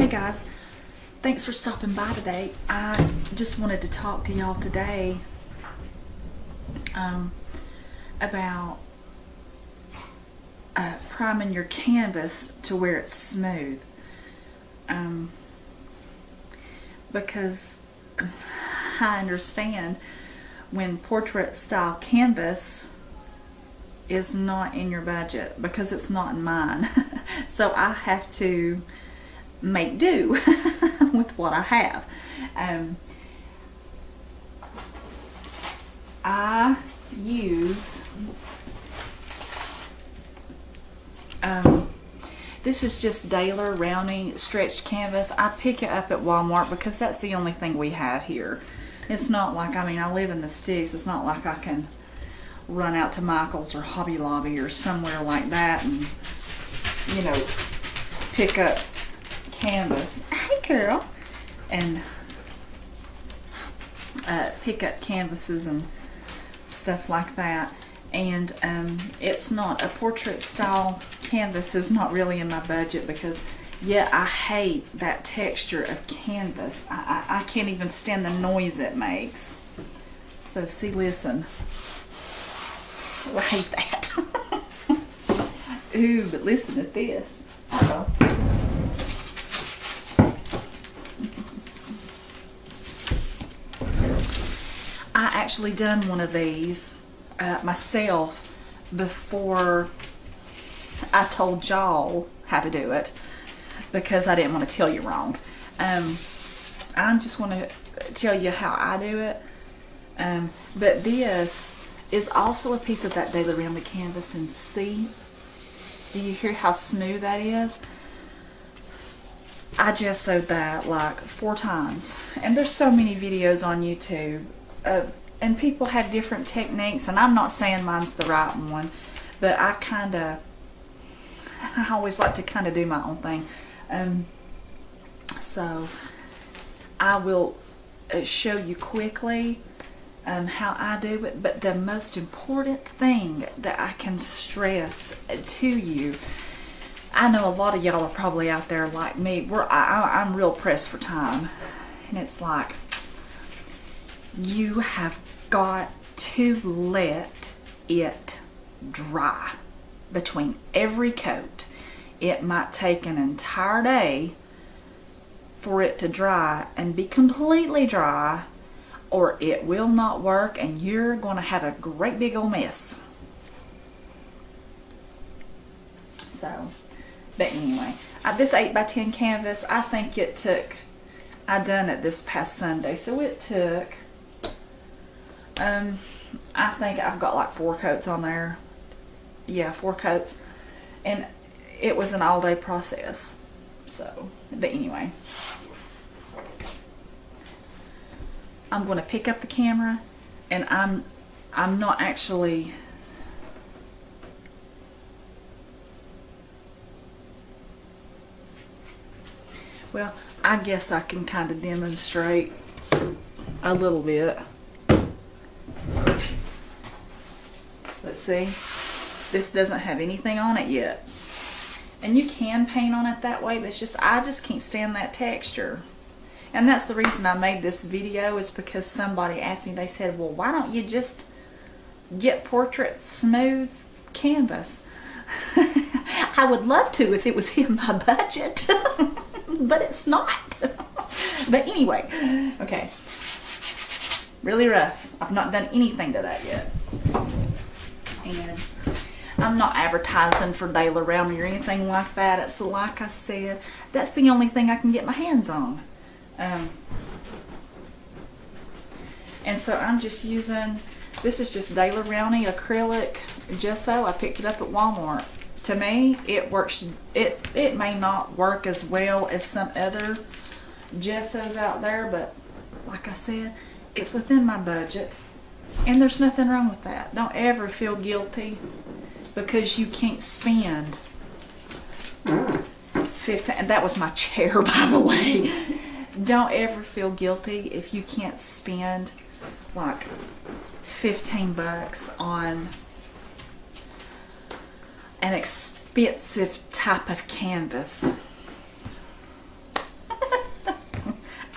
guys, thanks for stopping by today. I just wanted to talk to y'all today about priming your canvas to where it's smooth, because I understand when portrait style canvas is not in your budget, because it's not in mine. So I have to make do with what I have. I use this is just Daley-Rowney stretched canvas. I pick it up at Walmart because that's the only thing we have here. It's not like, I mean, I live in the sticks. It's not like I can run out to Michael's or Hobby Lobby or somewhere like that and, you know, pick up canvas. Hey girl. And pick up canvases and stuff like that. And it's not, a portrait style canvas is not really in my budget because, yeah, I hate that texture of canvas. I can't even stand the noise it makes. So see, listen, I hate that. Ooh, but listen to this. Uh-oh. I actually done one of these myself before I told y'all how to do it, because I didn't want to tell you wrong. I just want to tell you how I do it. But this is also a piece of that Daley-Rowney canvas, and see, do you hear how smooth that is? I gessoed that like 4 times, and there's so many videos on YouTube and people have different techniques, and I'm not saying mine's the right one, but I always like to kind of do my own thing. So I will show you quickly how I do it, but the most important thing that I can stress to you, I know a lot of y'all are probably out there like me, I'm real pressed for time, and it's like, you have got to let it dry between every coat. It might take an entire day for it to dry and be completely dry, or it will not work and you're going to have a great big old mess. So, but anyway, this 8x10 canvas, I think it took, I done it this past Sunday, so it took, I think I've got like 4 coats on there. Yeah, 4 coats. And it was an all-day process. So, but anyway. I'm going to pick up the camera, and I'm not actually, well, I guess I can kind of demonstrate a little bit. Let's see, this doesn't have anything on it yet, and you can paint on it that way, but it's just, I just can't stand that texture. And that's the reason I made this video, is because somebody asked me, they said, well, why don't you just get portrait smooth canvas? I would love to if it was in my budget, but it's not. But anyway, okay, really rough. I've not done anything to that yet. And I'm not advertising for Daley-Rowney or anything like that. It's like I said, that's the only thing I can get my hands on. And so I'm just using, this is just Daley-Rowney acrylic gesso. I picked it up at Walmart. To me, it works. It may not work as well as some other gessos out there, but like I said, it's within my budget, and there's nothing wrong with that. Don't ever feel guilty because you can't spend 15, and that was my chair, by the way. Don't ever feel guilty if you can't spend like 15 bucks on an expensive type of canvas.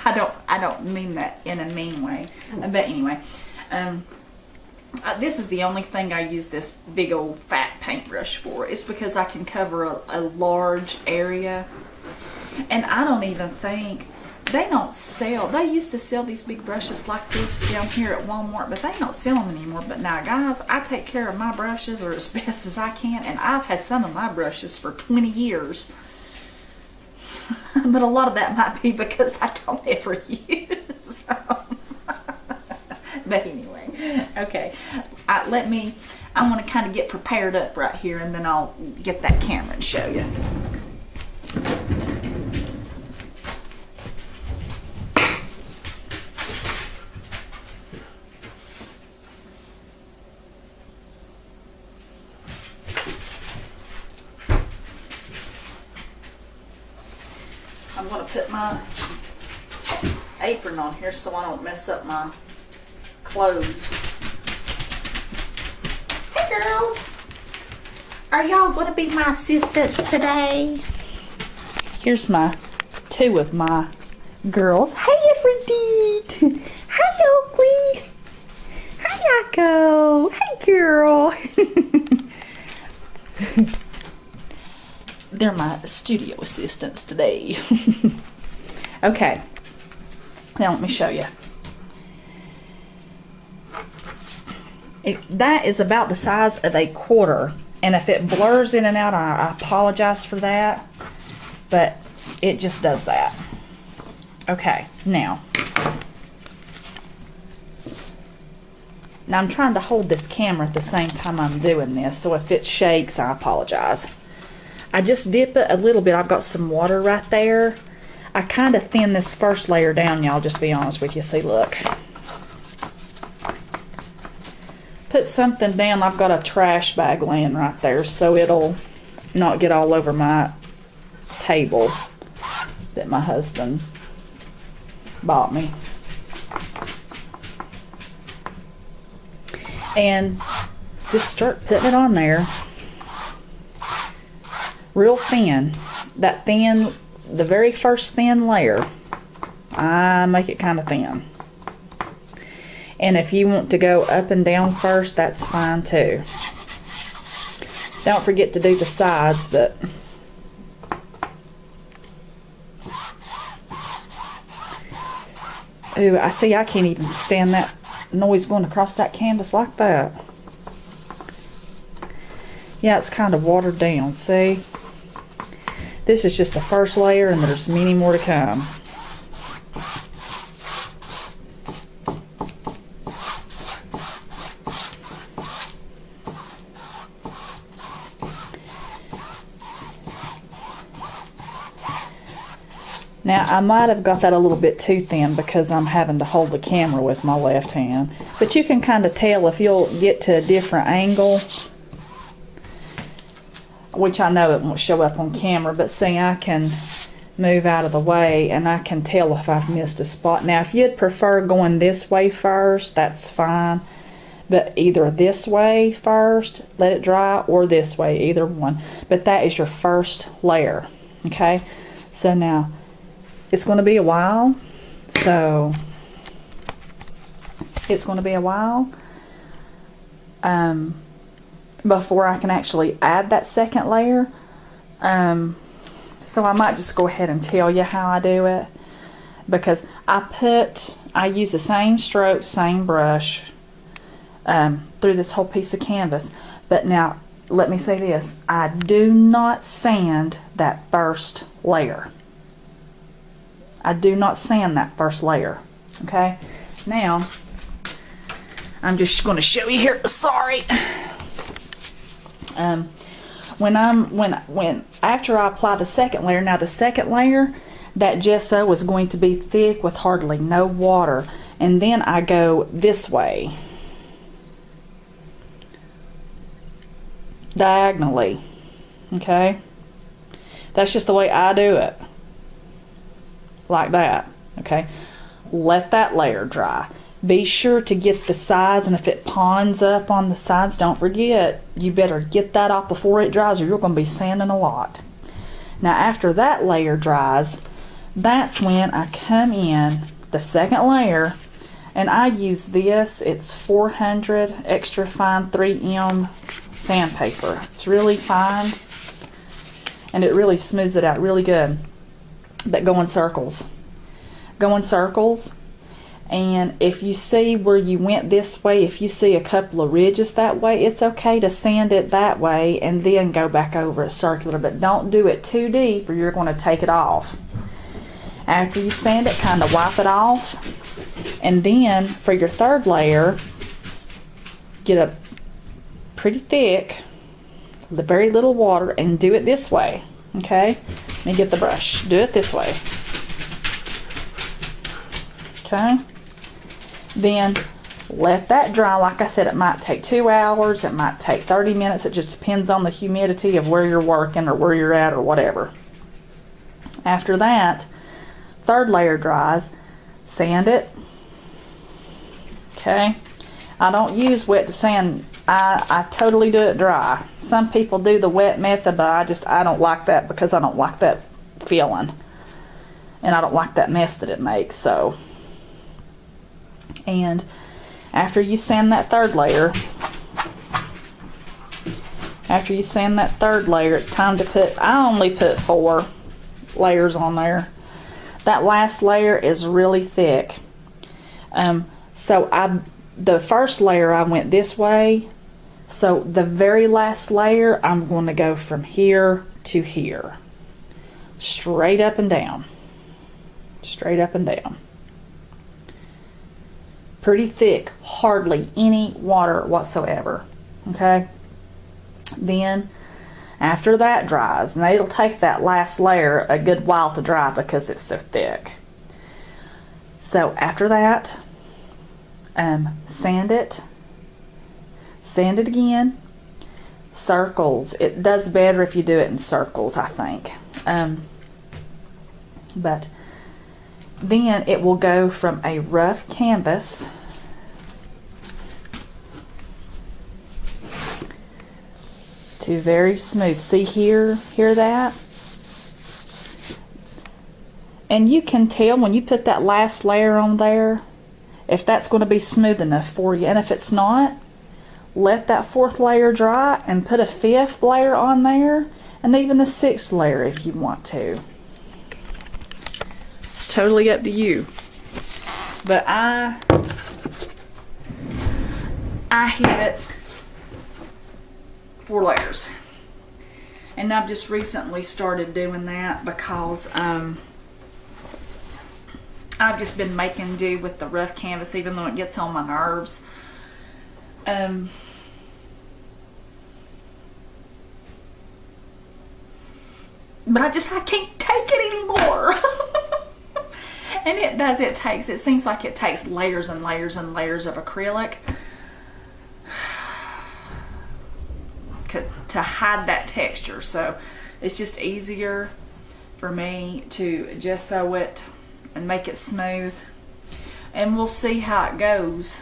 I don't mean that in a mean way. But anyway, this is the only thing I use this big old fat paintbrush for. It's because I can cover a large area. And I don't even think, they don't sell, they used to sell these big brushes like this down here at Walmart, but they don't sell them anymore. But now guys, I take care of my brushes, or as best as I can, and I've had some of my brushes for 20 years. But a lot of that might be because I don't ever use them. But anyway, okay, I want to kind of get prepared up right here, and then I'll get that camera and show you. I'm going to put my apron on here so I don't mess up my clothes. Hey girls! Are y'all going to be my assistants today? Here's two of my girls. Hey Everett! Hi Oakley! Hi Yako! Hey girl! They're my studio assistants today. Okay, now let me show you. That is about the size of a quarter, and if it blurs in and out, I apologize for that, but it just does that. Okay, now I'm trying to hold this camera at the same time I'm doing this, so if it shakes, I apologize. I just dip it a little bit. I've got some water right there. I kind of thin this first layer down, y'all, just to be honest with you. See, look. Put something down. I've got a trash bag laying right there, so it'll not get all over my table that my husband bought me. And just start putting it on there. Real thin. That thin, the very first thin layer, I make it kind of thin. And if you want to go up and down first, that's fine too. Don't forget to do the sides, but ooh, I see I can't even stand that noise going across that canvas like that. Yeah, it's kind of watered down, see? This is just the first layer, and there's many more to come. Now, I might have got that a little bit too thin because I'm having to hold the camera with my left hand. But you can kind of tell if you'll get to a different angle, which I know it won't show up on camera, but see, I can move out of the way and I can tell if I've missed a spot. Now, if you'd prefer going this way first, that's fine. But either this way first, let it dry, or this way, either one. But that is your first layer, okay? So now, it's going to be a while. So, it's going to be a while before I can actually add that second layer. So I might just go ahead and tell you how I do it, because I use the same stroke, same brush through this whole piece of canvas. But now let me say this, I do not sand that first layer. I do not sand that first layer. Okay, now I'm just going to show you here. Sorry. After I apply the second layer, now the second layer, that gesso is going to be thick with hardly no water, and then I go this way, diagonally. Okay, that's just the way I do it, like that. Okay, let that layer dry. Be sure to get the sides, and if it ponds up on the sides, don't forget, you better get that off before it dries, or you're going to be sanding a lot. Now after that layer dries, that's when I come in the second layer, and I use this. It's 400 extra fine 3M sandpaper. It's really fine, and it really smooths it out really good. But go in circles. Go in circles. And if you see where you went this way, if you see a couple of ridges that way, it's okay to sand it that way and then go back over it circular. But don't do it too deep or you're going to take it off. After you sand it, kind of wipe it off. And then for your third layer, get a pretty thick, the very little water, and do it this way. Okay? Let me get the brush. Do it this way. Okay? Then let that dry. Like I said, it might take 2 hours, it might take 30 minutes. It just depends on the humidity of where you're working or where you're at or whatever. After that, third layer dries, sand it. Okay? I don't use wet to sand. I totally do it dry. Some people do the wet method, but I don't like that because I don't like that feeling. And I don't like that mess that it makes, so. And after you sand that third layer, it's time to put, I only put 4 layers on there. That last layer is really thick. So the first layer I went this way. So the very last layer, I'm going to go from here to here. Straight up and down. Straight up and down. Pretty thick, hardly any water whatsoever. Okay? Then, after that dries, and it'll take that last layer a good while to dry because it's so thick. So after that, sand it again, circles. It does better if you do it in circles, I think. But then it will go from a rough canvas to very smooth. See here, hear that? And you can tell when you put that last layer on there if that's going to be smooth enough for you. And if it's not, let that 4th layer dry and put a 5th layer on there, and even a 6th layer if you want to. It's totally up to you. But I hit it 4 layers. And I've just recently started doing that because I've just been making do with the rough canvas, even though it gets on my nerves. But I can't take it anymore. And it seems like it takes layers and layers and layers of acrylic to hide that texture. So it's just easier for me to gesso it and make it smooth. And we'll see how it goes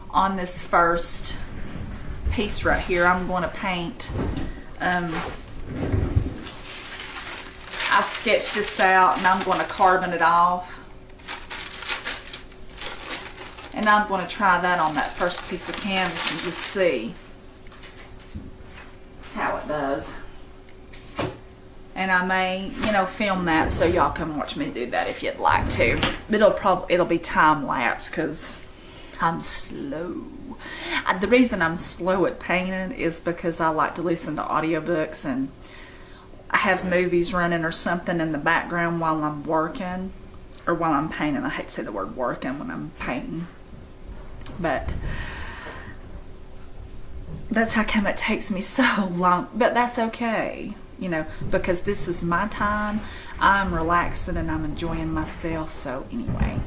on this first piece right here. I'm going to paint. I sketched this out and I'm going to carbon it off. And I'm going to try that on that first piece of canvas and just see how it does. And I may, film that so y'all can watch me do that if you'd like to. It'll be time lapse because I'm slow. The reason I'm slow at painting is because I like to listen to audiobooks, and I have movies running or something in the background while I'm working or while I'm painting. I hate to say the word working when I'm painting, but that's how come it takes me so long. But that's okay, because this is my time. I'm relaxing and I'm enjoying myself. So anyway,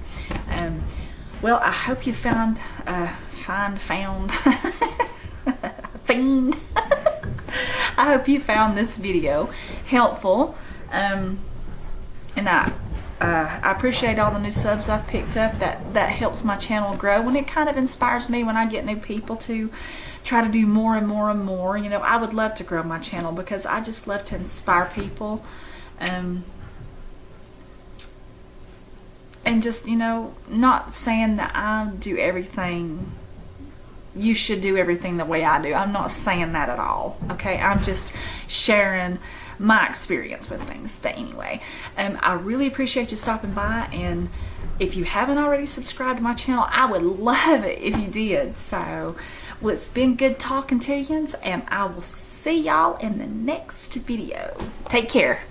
well, I hope you found fiend. I hope you found this video helpful, and I appreciate all the new subs I've picked up. That helps my channel grow, and it kind of inspires me when I get new people to try to do more and more and more. I would love to grow my channel because I just love to inspire people, and just, you know, not saying that I do everything, you should do everything the way I do. I'm not saying that at all, okay? I'm just sharing my experience with things. But anyway, I really appreciate you stopping by, and if you haven't already subscribed to my channel, I would love it if you did. So, well, it's been good talking to you, and I will see y'all in the next video. Take care.